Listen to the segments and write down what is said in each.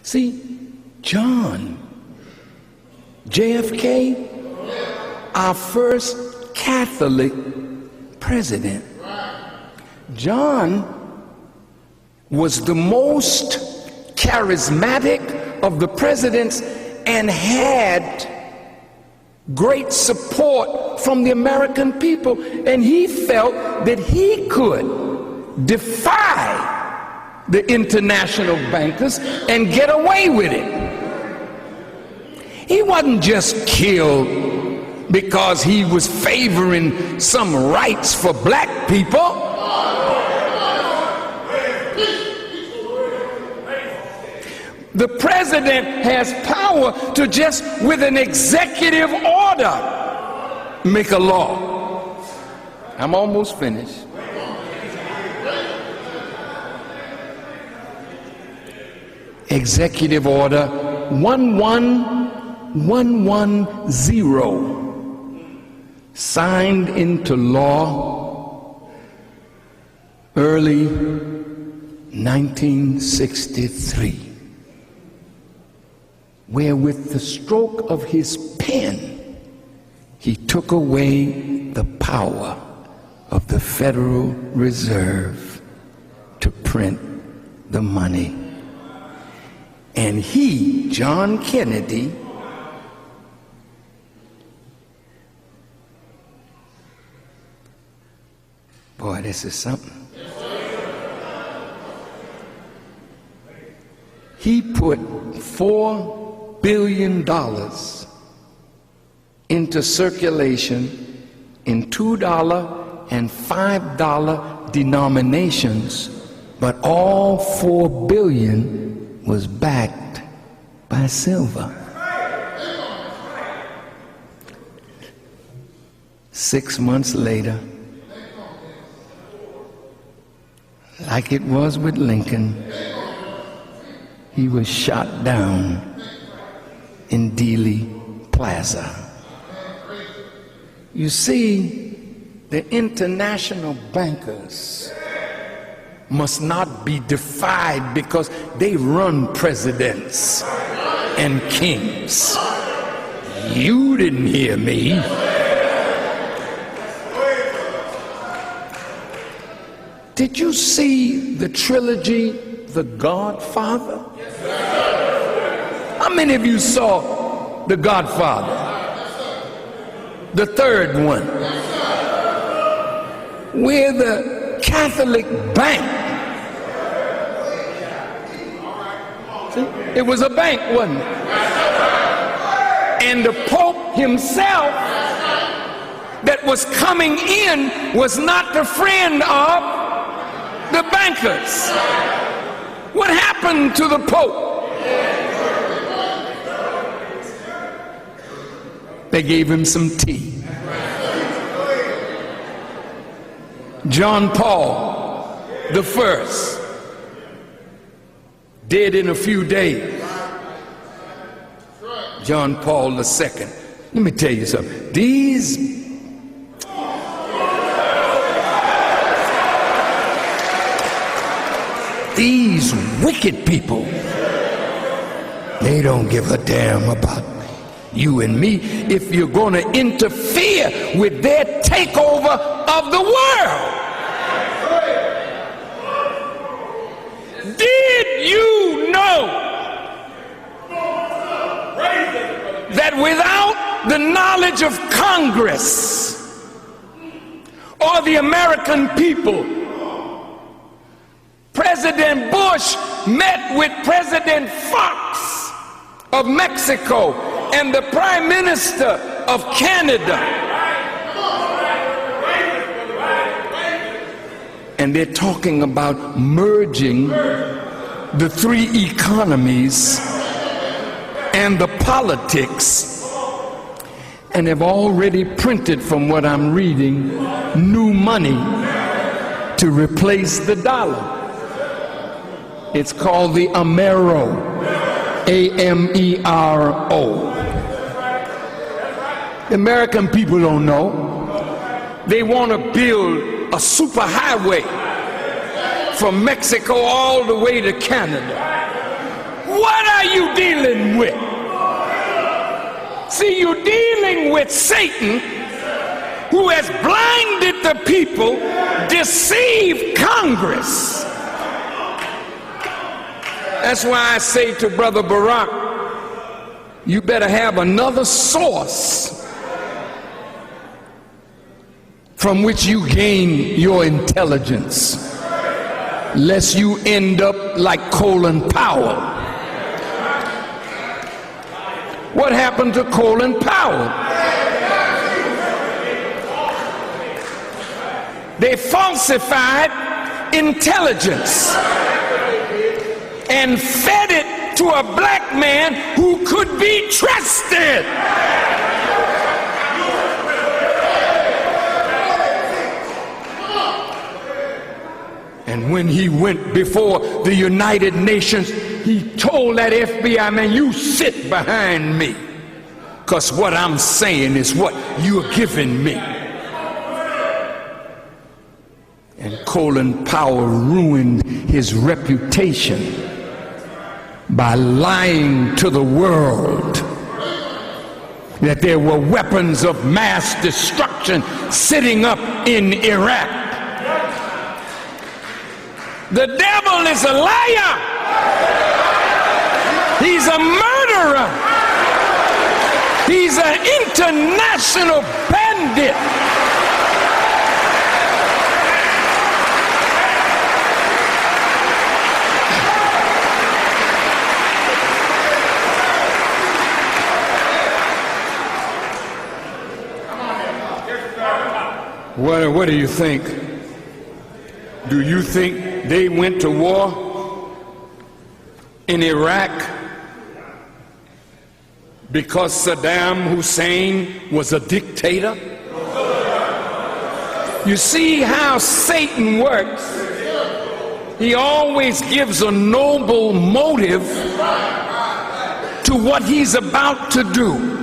See, John, JFK, our first Catholic president. John was the most charismatic of the presidents and had great support from the American people, and he felt that he could defy the international bankers and get away with it. He wasn't just killed because he was favoring some rights for black people. The president has power to just, with an executive order, make a law. I'm almost finished. Executive Order 11110, signed into law early 1963. Where with the stroke of his pen, he took away the power of the Federal Reserve to print the money. And he, John Kennedy, boy, this is something. He put $4 billion into circulation in $2 and $5 denominations, but all $4 billion was backed by silver. 6 months later, like it was with Lincoln, he was shot down in Dealey Plaza. You see, the international bankers must not be defied because they run presidents and kings. You didn't hear me. Did you see the trilogy, The Godfather? How many of you saw The Godfather? The third one, where the Catholic bank, see, it was a bank, wasn't it? And the Pope himself that was coming in was not the friend of the bankers. What happened to the Pope? They gave him some tea. John Paul the First, dead in a few days. John Paul the Second. Let me tell you something. These wicked people, they don't give a damn about you and me if you're going to interfere with their takeover of the world. Did you know that without the knowledge of Congress or the American people, President Bush met with President Fox of Mexico and the Prime Minister of Canada, and they're talking about merging the three economies and the politics, and have already printed, from what I'm reading, new money to replace the dollar. It's called the Amero, A-M-E-R-O. The American people don't know. They want to build a superhighway from Mexico all the way to Canada. What dealing with? See, you're dealing with Satan, who has blinded the people, deceived Congress. That's why I say to Brother Barack, you better have another source from which you gain your intelligence, lest you end up like Colin Powell. What happened to Colin Powell? They falsified intelligence and fed it to a black man who could be trusted. And when he went before the United Nations, he told that FBI man, you sit behind me, because what I'm saying is what you're giving me. And Colin Powell ruined his reputation by lying to the world that there were weapons of mass destruction sitting up in Iraq. The devil is a liar. He's a murderer. He's an international bandit. What do you think? Do you think they went to war in Iraq because Saddam Hussein was a dictator? You see how Satan works. He always gives a noble motive to what he's about to do.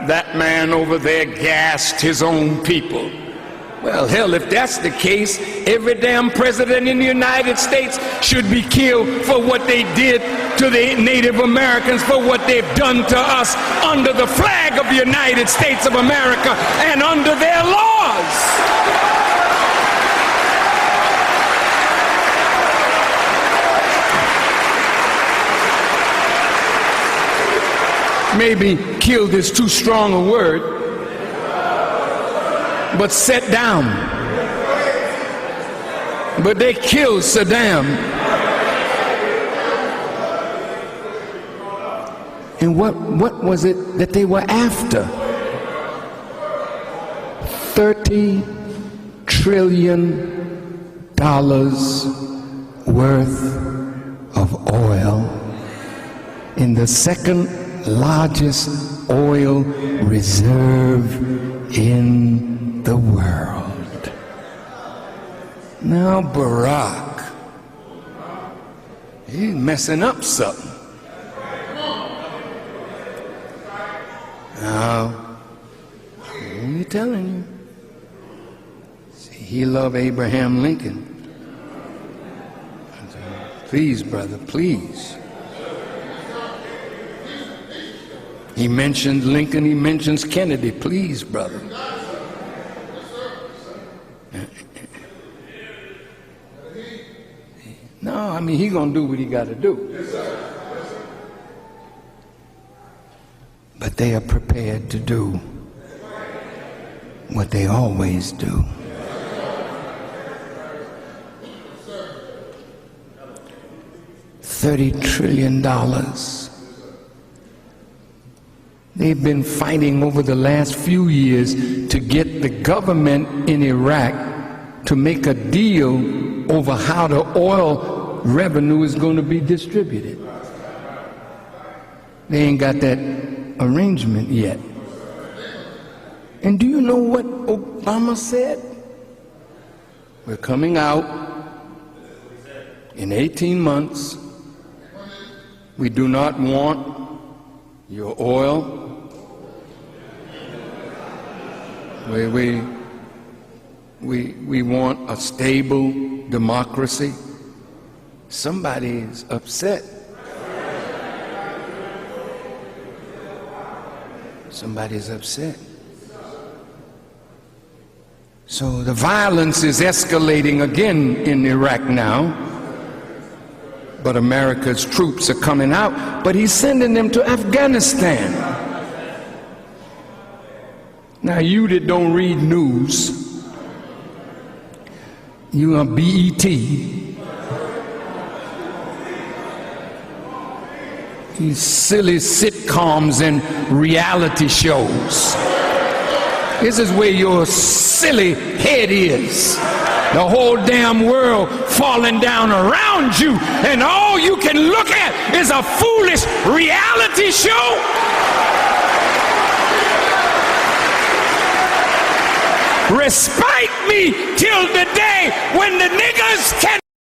That man over there gassed his own people. Well, hell, if that's the case, every damn president in the United States should be killed for what they did to the Native Americans, for what they've done to us under the flag of the United States of America and under their laws. Maybe killed is too strong a word, but set down. But they killed Saddam. And what was it that they were after? $30 trillion worth of oil in the second largest oil reserve in the world. Now Barack, he's messing up something. Now, I'm telling you, see, he loved Abraham Lincoln. Please, brother, please. He mentioned Lincoln, he mentions Kennedy. Please, brother. No, I mean, he's going to do what he got to do. But they are prepared to do what they always do. $30 trillion. They've been fighting over the last few years to get the government in Iraq to make a deal over how the oil revenue is going to be distributed. They ain't got that arrangement yet. And do you know what Obama said? We're coming out in 18 months. We do not want your oil. We want a stable democracy. Somebody is upset. Somebody's upset. So the violence is escalating again in Iraq now. But America's troops are coming out, but he's sending them to Afghanistan. Now you that don't read news, you are BET. These silly sitcoms and reality shows. This is where your silly head is. The whole damn world falling down around you, and all you can look at is a foolish reality show. Respite me till the day when the niggers can